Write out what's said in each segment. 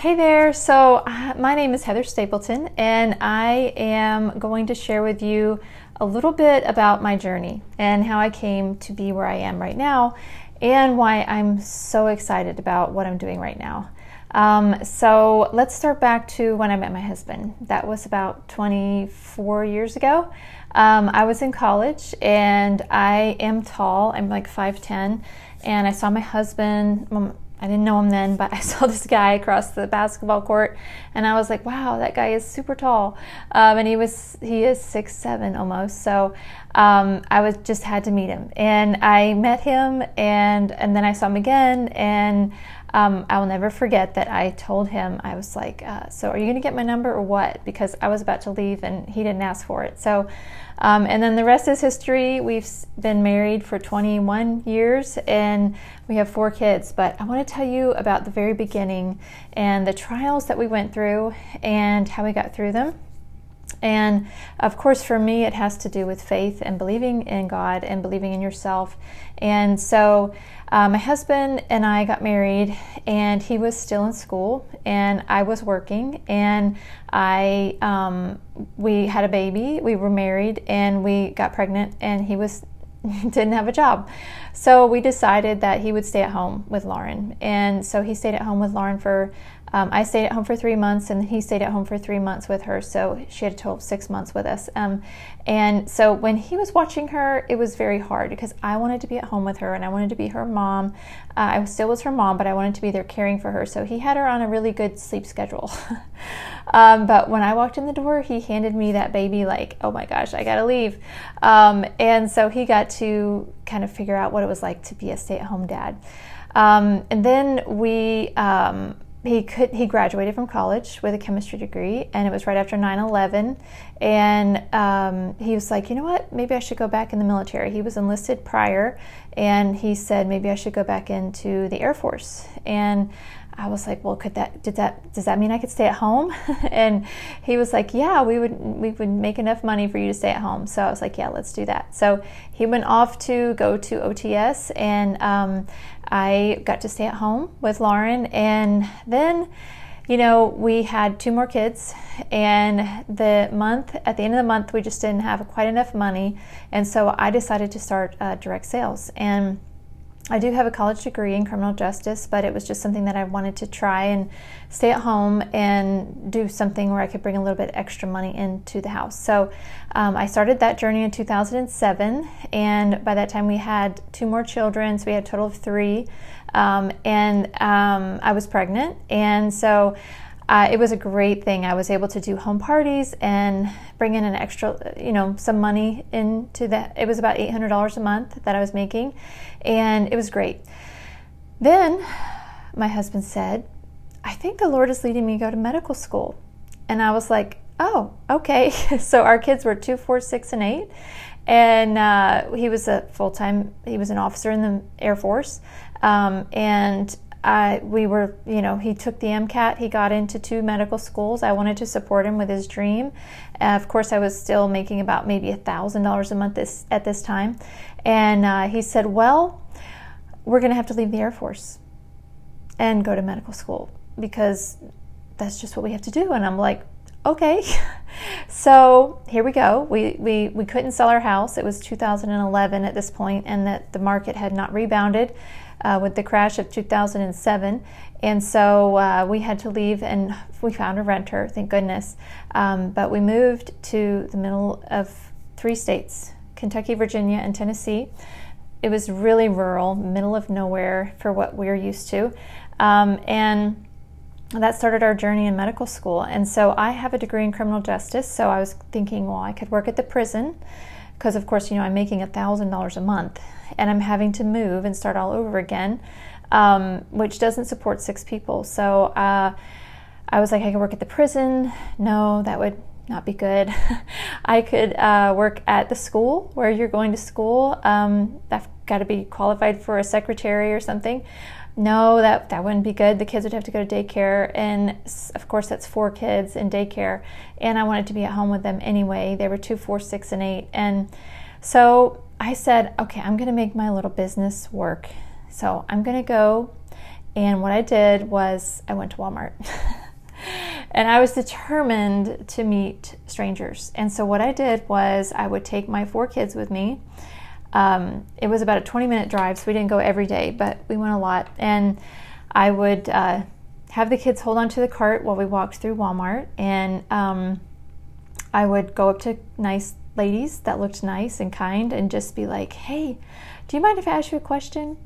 Hey there, so my name is Heather Stapleton, and I am going to share with you a little bit about my journey and how I came to be where I am right now and why I'm so excited about what I'm doing right now. So let's start back to when I met my husband. That was about 24 years ago. I was in college and I am tall. I'm like 5'10", and I saw my husband. I didn't know him then, but I saw this guy across the basketball court, and I was like, wow, that guy is super tall. And he is 6'7" almost. So I just had to meet him, and I met him, and then I saw him again, and I will never forget that I told him, I was like, so are you going to get my number or what? Because I was about to leave and he didn't ask for it. So, and then the rest is history. We've been married for 21 years and we have 4 kids. But I want to tell you about the very beginning and the trials that we went through and how we got through them. And of course, for me, it has to do with faith and believing in God and believing in yourself. And so my husband and I got married, and he was still in school and I was working, and we had a baby, we were married, and we got pregnant, and he didn't have a job. So we decided that he would stay at home with Lauren. And so he stayed at home with Lauren for I stayed at home for 3 months, and he stayed at home for 3 months with her. So she had a total of 6 months with us. And so when he was watching her, it was very hard because I wanted to be at home with her and I wanted to be her mom. I still was her mom, but I wanted to be there caring for her. So he had her on a really good sleep schedule. But when I walked in the door, he handed me that baby like, oh my gosh, I gotta leave. And so he got to kind of figure out what it was like to be a stay-at-home dad. And then he graduated from college with a chemistry degree, and it was right after 9/11. And he was like, you know what, maybe I should go back in the military. He was enlisted prior, and he said maybe I should go back into the Air Force. And I was like, well, does that mean I could stay at home? And he was like, yeah, we would make enough money for you to stay at home. So I was like, yeah, let's do that. So he went off to go to OTS, and I got to stay at home with Lauren. And then, you know, we had 2 more kids, and at the end of the month, we just didn't have quite enough money. And so I decided to start direct sales. And I do have a college degree in criminal justice, but it was just something that I wanted to try and stay at home and do something where I could bring a little bit extra money into the house. So I started that journey in 2007, and by that time we had 2 more children, so we had a total of 3, and I was pregnant, and so it was a great thing. I was able to do home parties and bring in an extra, some money into that. It was about $800 a month that I was making, and it was great. Then my husband said, I think the Lord is leading me to go to medical school. And I was like, oh, okay. So our kids were 2, 4, 6, and 8. And he was he was an officer in the Air Force. And he took the MCAT, he got into 2 medical schools. I wanted to support him with his dream. Of course, I was still making about maybe $1,000 a month at this time. And he said, well, we're gonna have to leave the Air Force and go to medical school because that's just what we have to do. And I'm like, okay. So here we go. We couldn't sell our house. It was 2011 at this point, and that the market had not rebounded with the crash of 2007. And so we had to leave, and we found a renter, thank goodness. But we moved to the middle of 3 states, Kentucky, Virginia, and Tennessee. It was really rural, middle of nowhere for what we're used to. And that started our journey in medical school. And so I have a degree in criminal justice, so I was thinking, well, I could work at the prison because, of course, I'm making $1,000 a month, and I'm having to move and start all over again, which doesn't support 6 people. So I was like, I could work at the prison. No, that would not be good. I could work at the school where you're going to school. I've got to be qualified for a secretary or something. No, that wouldn't be good. The kids would have to go to daycare, and of course that's 4 kids in daycare, and I wanted to be at home with them anyway. They were 2, 4, 6, and 8, and so I said, okay, I'm going to make my little business work. So I'm going to go And what I did was I went to Walmart. And I was determined to meet strangers. And so what I did was I would take my 4 kids with me. It was about a 20-minute drive, so we didn't go every day, but we went a lot. And I would have the kids hold onto the cart while we walked through Walmart. And I would go up to nice ladies that looked nice and kind and just be like, hey, do you mind if I ask you a question?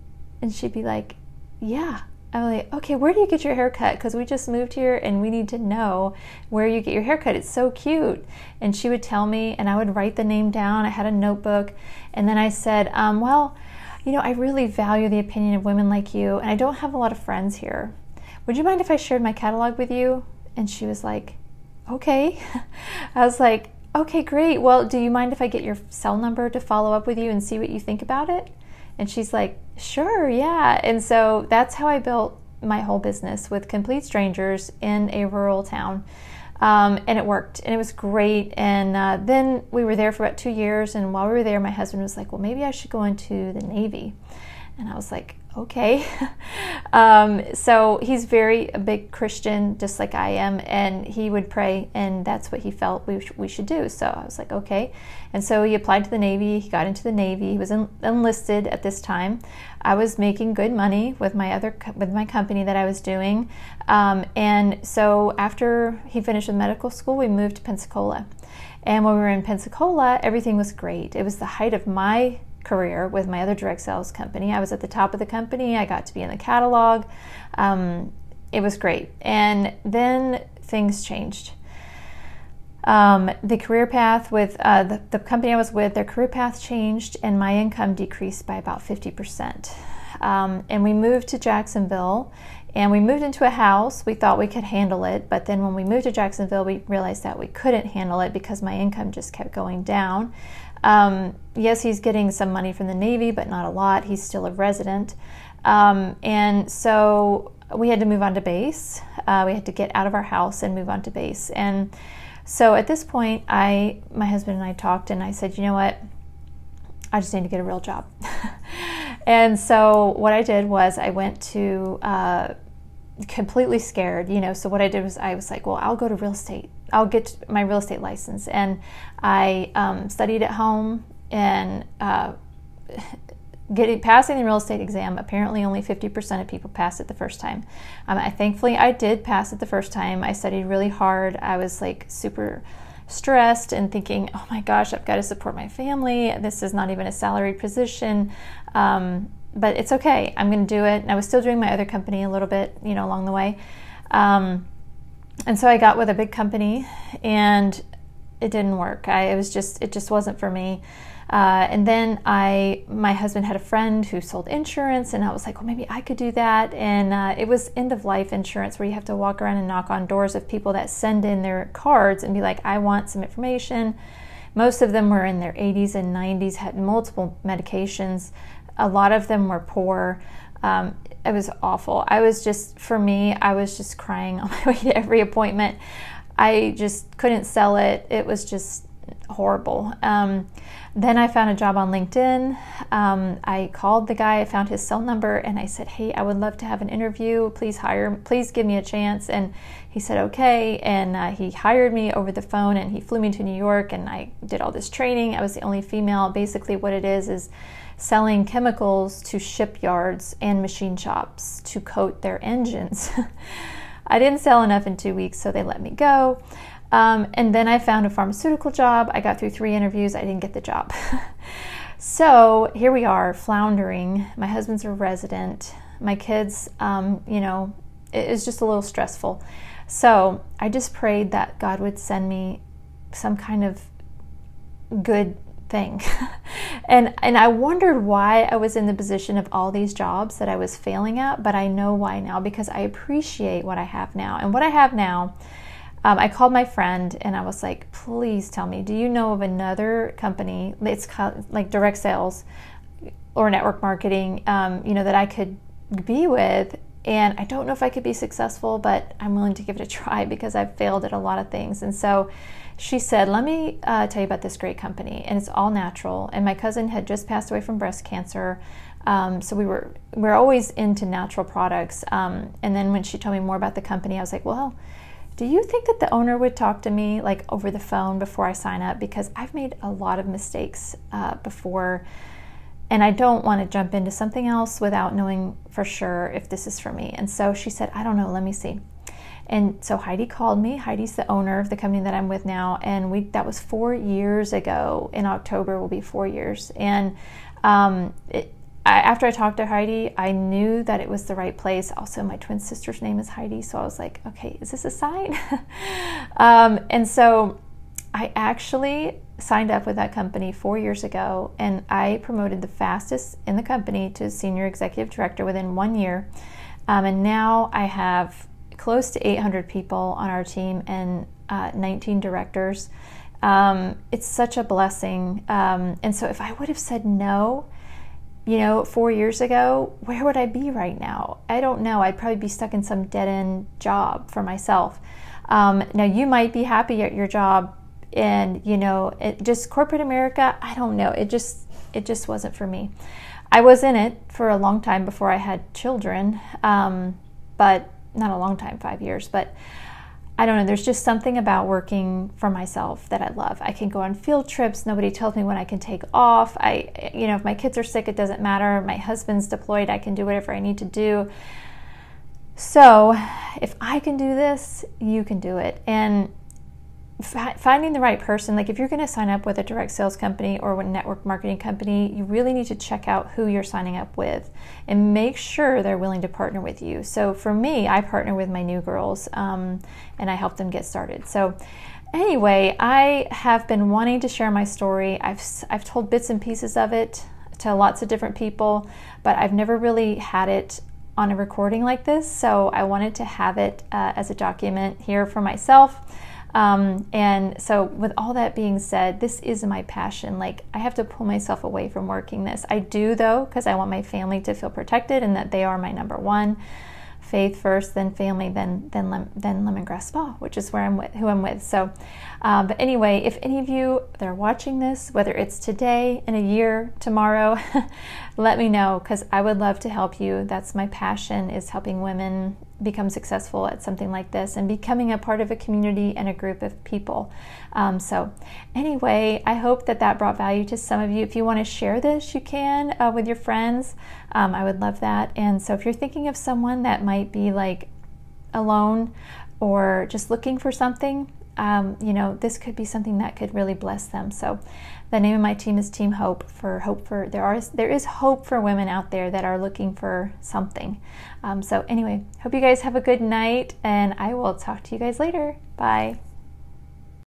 And she'd be like, yeah. I'm like, okay, where do you get your hair cut? Because we just moved here and we need to know where you get your hair cut. It's so cute. And she would tell me, and I would write the name down. I had a notebook. And then I said, well, you know, I really value the opinion of women like you, and I don't have a lot of friends here. Would you mind if I shared my catalog with you? And she was like, okay. I was like, okay, great. Well, do you mind if I get your cell number to follow up with you and see what you think about it? And she's like, sure, yeah. And so that's how I built my whole business, with complete strangers in a rural town. And it worked, and it was great. And then we were there for about 2 years. And while we were there, my husband was like, well, maybe I should go into the Navy. And I was like, okay. So he's a big Christian, just like I am, and he would pray, and that's what he felt we should do. So I was like, okay. And so he applied to the Navy. He got into the Navy. He was enlisted at this time. I was making good money with my company that I was doing. And so after he finished with medical school, we moved to Pensacola. And when we were in Pensacola, everything was great. It was the height of my career with my other direct sales company. I was at the top of the company. I got to be in the catalog. It was great. And then things changed. The career path with the company I was with, their career path changed, and my income decreased by about 50%. And we moved to Jacksonville, and we moved into a house. We thought we could handle it, but then when we moved to Jacksonville, we realized that we couldn't handle it because my income just kept going down. Yes, he's getting some money from the Navy, but not a lot. He's still a resident. And so we had to move on to base. We had to get out of our house and move on to base. And so at this point, my husband and I talked, and I said, you know what? I just need to get a real job. And so what I did was I went to completely scared, so what I did was I was like, well, I'll go to real estate. I'll get my real estate license. And I studied at home, and passing the real estate exam, apparently only 50% of people pass it the first time. Thankfully I did pass it the first time. I studied really hard. I was like super stressed and thinking, oh my gosh, I've got to support my family. This is not even a salaried position. But it's okay. I'm going to do it. And I was still doing my other company a little bit, along the way. And so I got with a big company, and it didn't work. It just wasn't for me. And then my husband had a friend who sold insurance, and I was like, well, maybe I could do that. And it was end of life insurance, where you have to walk around and knock on doors of people that send in their cards and be like, I want some information. Most of them were in their 80s and 90s, had multiple medications. A lot of them were poor. It was awful. I was just crying on my way to every appointment. I just couldn't sell it. It was just horrible. Then I found a job on LinkedIn. I called the guy, I found his cell number, and I said, hey, I would love to have an interview. Please give me a chance. And he said, okay. And he hired me over the phone, and he flew me to New York, and I did all this training. I was the only female. Basically what it is selling chemicals to shipyards and machine shops to coat their engines. I didn't sell enough in 2 weeks, so they let me go. And then I found a pharmaceutical job. I got through 3 interviews. I didn't get the job. So here we are, floundering. My husband's a resident. My kids, it was just a little stressful. So I just prayed that God would send me some kind of good thing. And I wondered why I was in the position of all these jobs that I was failing at, but I know why now, because I appreciate what I have now. And what I have now, I called my friend and I was like, please tell me, do you know of another company, it's called like direct sales or network marketing, that I could be with? And I don't know if I could be successful, but I'm willing to give it a try because I've failed at a lot of things. And so she said, let me tell you about this great company, and it's all natural. And my cousin had just passed away from breast cancer. So we're always into natural products. And then when she told me more about the company, I was like, well, do you think that the owner would talk to me like over the phone before I sign up? Because I've made a lot of mistakes before, and I don't want to jump into something else without knowing for sure if this is for me. And so she said, I don't know, let me see. And so Heidi called me. Heidi's the owner of the company that I'm with now, and that was 4 years ago. In October will be 4 years. And after I talked to Heidi, I knew that it was the right place. Also, my twin sister's name is Heidi, so I was like, okay, is this a sign? And so I actually signed up with that company 4 years ago, and I promoted the fastest in the company to senior executive director within 1 year. And now I have close to 800 people on our team and 19 directors. It's such a blessing. And so if I would have said no, 4 years ago, where would I be right now? I don't know. I'd probably be stuck in some dead-end job for myself. Now, you might be happy at your job, and just corporate America, I don't know. It just wasn't for me. I was in it for a long time before I had children, but not a long time, 5 years, but I don't know. There's just something about working for myself that I love. I can go on field trips. Nobody tells me when I can take off. If my kids are sick, it doesn't matter. My husband's deployed. I can do whatever I need to do. So if I can do this, you can do it. And finding the right person, like if you're going to sign up with a direct sales company or a network marketing company, you really need to check out who you're signing up with and make sure they're willing to partner with you. So for me, I partner with my new girls, and I help them get started. So anyway, I have been wanting to share my story. I've told bits and pieces of it to lots of different people, but I've never really had it on a recording like this. So I wanted to have it as a document here for myself. And so with all that being said, this is my passion. Like, I have to pull myself away from working this. I do, though, because I want my family to feel protected and that they are my number one. Faith first, then family, then Lemongrass Spa, which is who I'm with. So, but anyway, if any of you that are watching this, whether it's today, in a year, tomorrow, let me know, because I would love to help you. That's my passion, is helping women become successful at something like this and becoming a part of a community and a group of people. So anyway, I hope that brought value to some of you. If you want to share this, you can with your friends. I would love that. And so if you're thinking of someone that might be like alone or just looking for something, this could be something that could really bless them. So the name of my team is Team Hope. There is hope for women out there that are looking for something. So anyway, hope you guys have a good night, and I will talk to you guys later. Bye.